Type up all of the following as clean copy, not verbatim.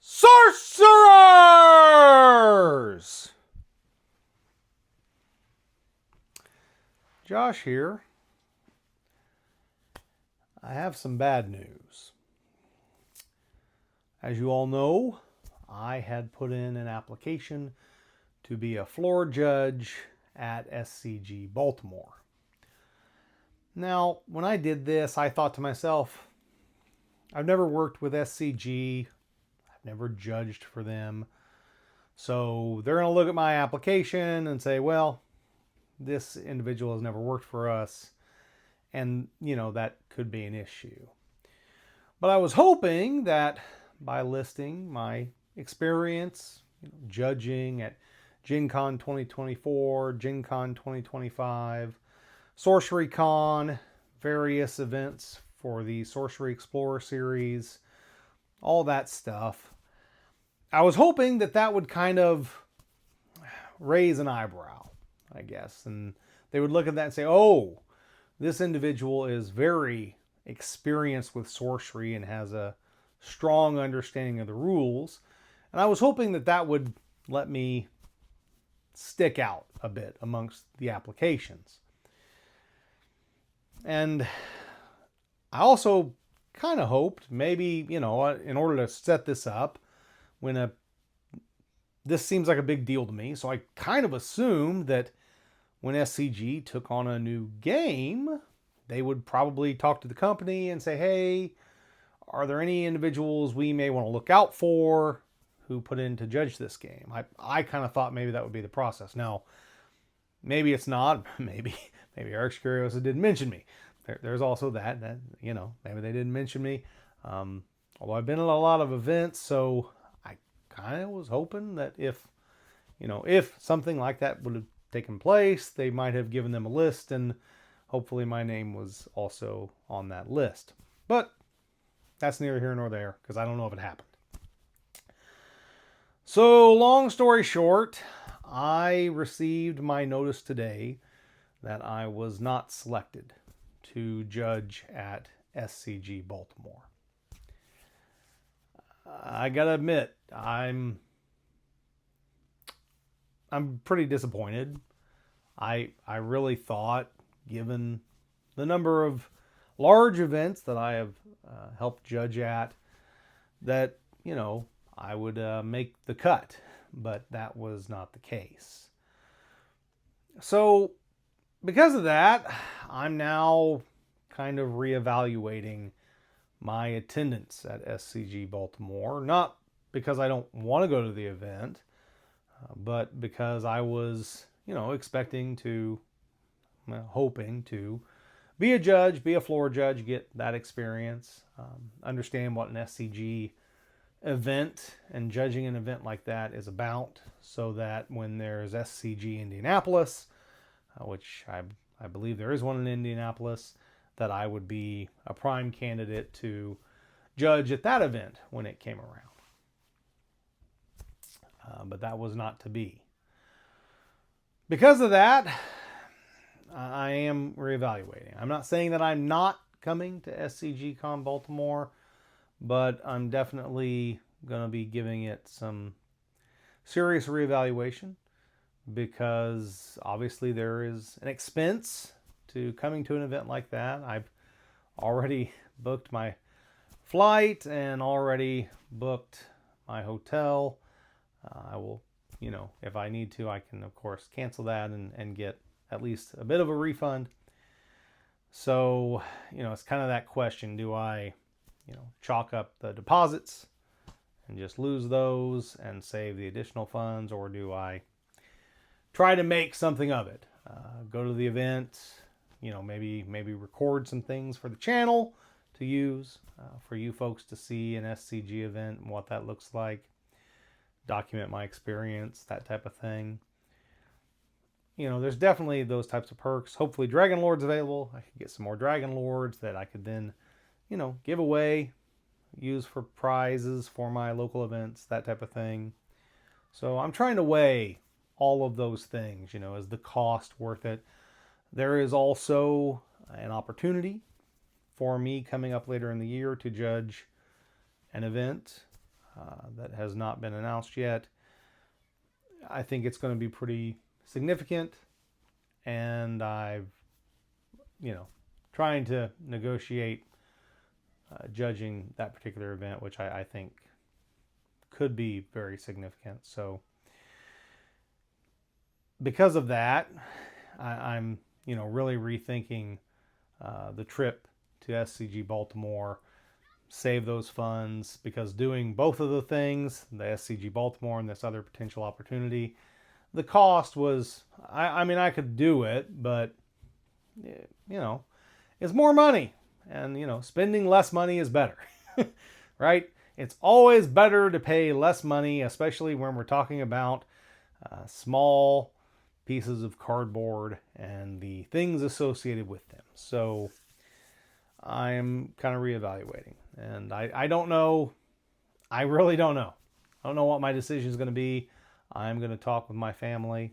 Sorcerers! Josh here. I have some bad news. As you all know, I had put in an application to be a floor judge at SCG Baltimore. Now, when I did this, I thought to myself, I've never worked with SCG. I've never judged for them. So they're going to look at my application and say, well, this individual has never worked for us. And, that could be an issue. But I was hoping that by listing my experience judging at Gen Con 2024, Gen Con 2025, Sorcery Con, various events for the Sorcery Explorer series, all that stuff, I was hoping that that would kind of raise an eyebrow, I guess. And they would look at that and say, oh, this individual is very experienced with sorcery and has a strong understanding of the rules. And I was hoping that that would let me stick out a bit amongst the applications. And I also kind of hoped maybe, in order to set this up, this seems like a big deal to me. So I kind of assumed that when SCG took on a new game, they would probably talk to the company and say, hey, are there any individuals we may want to look out for who put in to judge this game? I kind of thought maybe that would be the process. Now, maybe it's not. Maybe Eric's Curious didn't mention me. There's also that maybe they didn't mention me. Although I've been at a lot of events, so I kind of was hoping that if something like that would have taken place, they might have given them a list, and hopefully my name was also on that list. But that's neither here nor there, because I don't know if it happened. So long story short, I received my notice today that I was not selected to judge at SCG Baltimore. I gotta admit, I'm pretty disappointed. I really thought, given the number of large events that I have helped judge at, that I would make the cut, but that was not the case. So because of that, I'm now kind of reevaluating my attendance at SCG Baltimore, not because I don't want to go to the event, but because I was, expecting to, hoping to be a judge, be a floor judge, get that experience, understand what an SCG event and judging an event like that is about, so that when there's SCG Indianapolis, which I believe there is one in Indianapolis, that I would be a prime candidate to judge at that event when it came around. But that was not to be. Because of that, I am reevaluating. I'm not saying that I'm not coming to SCG Con Baltimore, but I'm definitely going to be giving it some serious reevaluation, because obviously there is an expense to coming to an event like that. I've already booked my flight and already booked my hotel. I will, if I need to, I can of course cancel that and get at least a bit of a refund. So, it's kind of that question. Do I, chalk up the deposits and just lose those and save the additional funds? Or do I try to make something of it? Go to the event, maybe record some things for the channel to use for you folks to see an SCG event and what that looks like. Document my experience, that type of thing. There's definitely those types of perks. Hopefully Dragon Lord's available. I could get some more Dragon Lords that I could then, give away, use for prizes for my local events, that type of thing. So I'm trying to weigh all of those things. Is the cost worth it? There is also an opportunity for me coming up later in the year to judge an event that has not been announced yet. I think it's going to be pretty significant, and I've, trying to negotiate judging that particular event, which I think could be very significant. So because of that, I'm really rethinking the trip to SCG Baltimore, save those funds, because doing both of the things, the SCG Baltimore and this other potential opportunity, the cost was, I could do it, but it's more money, and spending less money is better. Right? It's always better to pay less money, especially when we're talking about small pieces of cardboard and the things associated with them. So I'm kind of reevaluating, and I don't know. I really don't know. I don't know what my decision is going to be. I'm going to talk with my family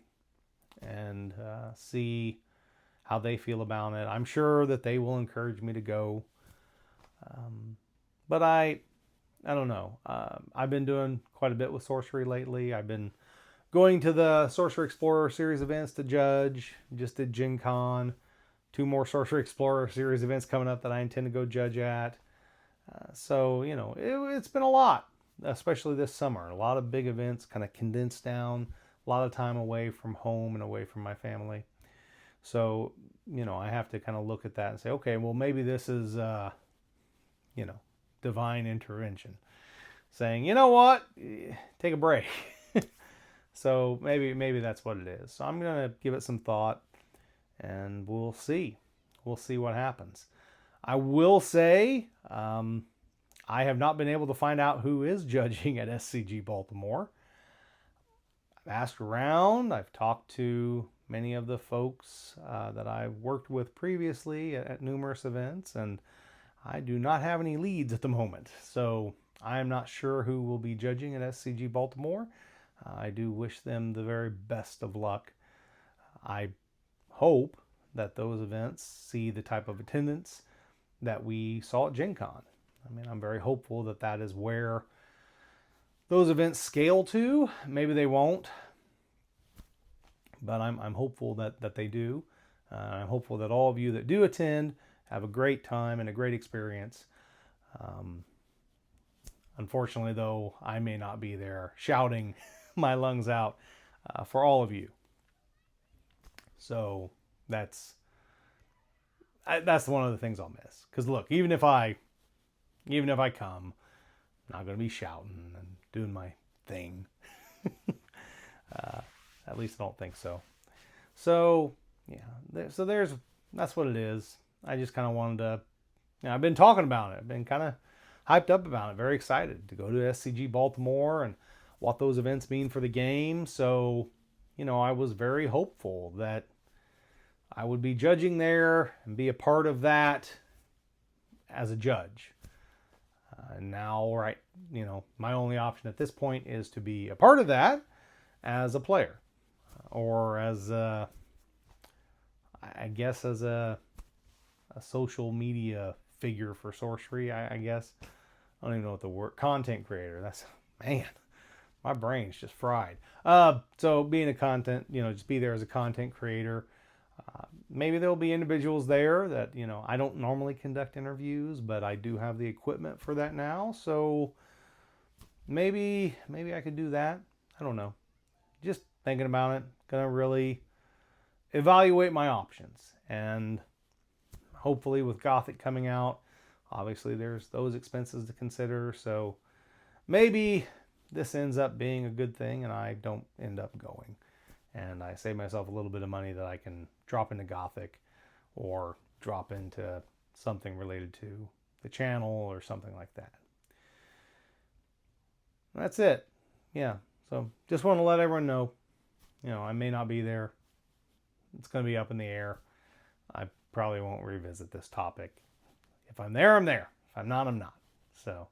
and see how they feel about it. I'm sure that they will encourage me to go. But I don't know. I've been doing quite a bit with Sorcery lately. I've been going to the Sorcery Explorer Series events to judge. Just did Gen Con. 2 more Sorcery Explorer Series events coming up that I intend to go judge at. So, it's been a lot, especially this summer. A lot of big events kind of condensed down. A lot of time away from home and away from my family. So, I have to kind of look at that and say, okay, well, maybe this is, divine intervention. Saying, you know what, take a break. So maybe that's what it is. So I'm going to give it some thought, and we'll see. We'll see what happens. I will say, I have not been able to find out who is judging at SCG Baltimore. I've asked around. I've talked to many of the folks that I've worked with previously at numerous events, and I do not have any leads at the moment. So I'm not sure who will be judging at SCG Baltimore. I do wish them the very best of luck. I hope that those events see the type of attendance that we saw at Gen Con. I'm very hopeful that that is where those events scale to. Maybe they won't, but I'm hopeful that they do. I'm hopeful that all of you that do attend have a great time and a great experience. Unfortunately, though, I may not be there shouting my lungs out for all of you. So that's one of the things I'll miss. Because look, even if I come, I'm not going to be shouting and doing my thing. At least I don't think so. So yeah, that's what it is. I just kind of wanted to. I've been talking about it. I've been kind of hyped up about it. Very excited to go to SCG Baltimore and what those events mean for the game. So, I was very hopeful that I would be judging there and be a part of that as a judge. And now, right, my only option at this point is to be a part of that as a player, or as I guess as a social media figure for Sorcery. I guess I don't even know what the word, content creator. That's, man, my brain's just fried. So being a content, just be there as a content creator. Maybe there'll be individuals there that, I don't normally conduct interviews, but I do have the equipment for that now. So maybe I could do that. I don't know. Just thinking about it. Gonna really evaluate my options. And hopefully with Gothic coming out, obviously there's those expenses to consider. So maybe this ends up being a good thing and I don't end up going. And I save myself a little bit of money that I can drop into Gothic or drop into something related to the channel or something like that. That's it. Yeah. So just want to let everyone know, I may not be there. It's going to be up in the air. I probably won't revisit this topic. If I'm there, I'm there. If I'm not, I'm not. So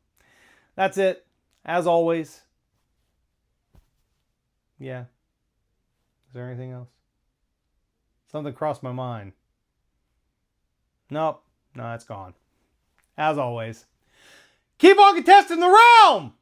that's it. As always. Yeah. Is there anything else? Something crossed my mind. Nope. No, it's gone. As always, keep on contesting the realm!